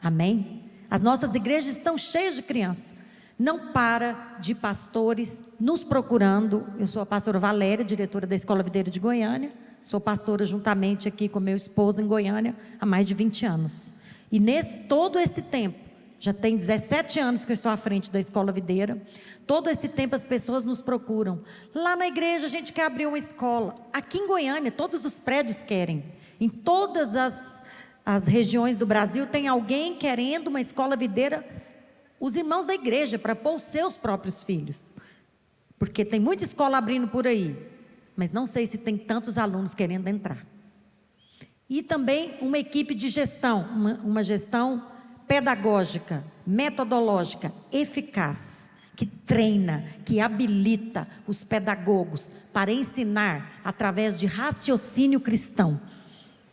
Amém? As nossas igrejas estão cheias de criança. Não para de pastores nos procurando. Eu sou a pastora Valéria, diretora da Escola Videira de Goiânia. Sou pastora juntamente aqui com meu esposo em Goiânia há mais de 20 anos. E todo esse tempo, já tem 17 anos que eu estou à frente da Escola Videira. Todo esse tempo as pessoas nos procuram. Lá na igreja a gente quer abrir uma escola. Aqui em Goiânia, todos os prédios querem. Em todas as regiões do Brasil tem alguém querendo uma escola videira. Os irmãos da igreja, para pôr os seus próprios filhos. Porque tem muita escola abrindo por aí. Mas não sei se tem tantos alunos querendo entrar. E também uma equipe de gestão. Uma gestão pedagógica, metodológica, eficaz, que treina, que habilita os pedagogos para ensinar através de raciocínio cristão,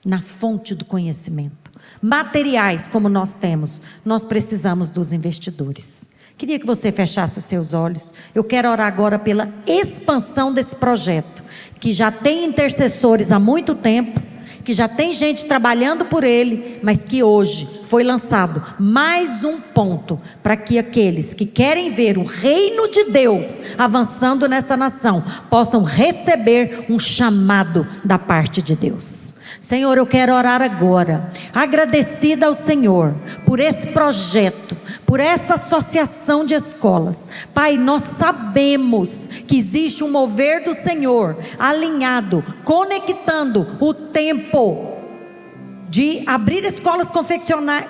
na fonte do conhecimento. Materiais como nós temos, nós precisamos dos investidores. Queria que você fechasse os seus olhos. Eu quero orar agora pela expansão desse projeto, que já tem intercessores há muito tempo, que já tem gente trabalhando por ele, mas que hoje foi lançado mais um ponto para que aqueles que querem ver o reino de Deus avançando nessa nação possam receber um chamado da parte de Deus. Senhor, eu quero orar agora, agradecida ao Senhor por esse projeto, por essa associação de escolas. Pai, nós sabemos que existe um mover do Senhor, alinhado, conectando o tempo de abrir escolas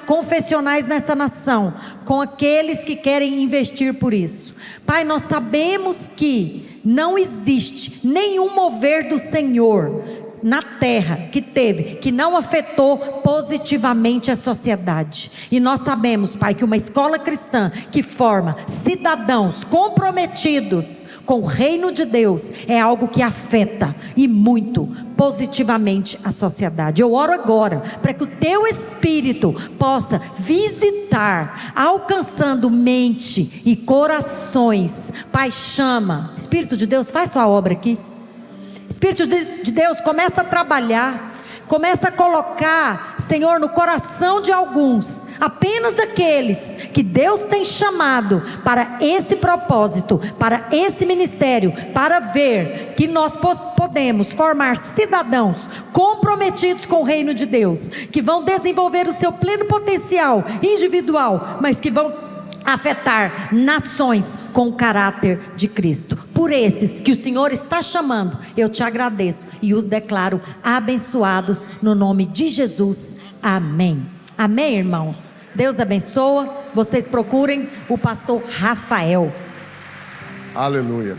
confessionais nessa nação, com aqueles que querem investir por isso. Pai, nós sabemos que não existe nenhum mover do Senhor na terra que não afetou positivamente a sociedade. E nós sabemos, Pai, que uma escola cristã que forma cidadãos comprometidos com o reino de Deus é algo que afeta e muito positivamente a sociedade. Eu oro agora para que o Teu Espírito possa visitar, alcançando mente e corações. Pai, chama, Espírito de Deus, faz sua obra aqui. Espírito de Deus, começa a trabalhar, começa a colocar, Senhor, no coração de alguns, apenas daqueles que Deus tem chamado para esse propósito, para esse ministério, para ver que nós podemos formar cidadãos comprometidos com o reino de Deus, que vão desenvolver o seu pleno potencial individual, mas que vão afetar nações com o caráter de Cristo. Por esses que o Senhor está chamando, eu te agradeço e os declaro abençoados no nome de Jesus. Amém. Amém, irmãos? Deus abençoa. Vocês procurem o pastor Rafael. Aleluia.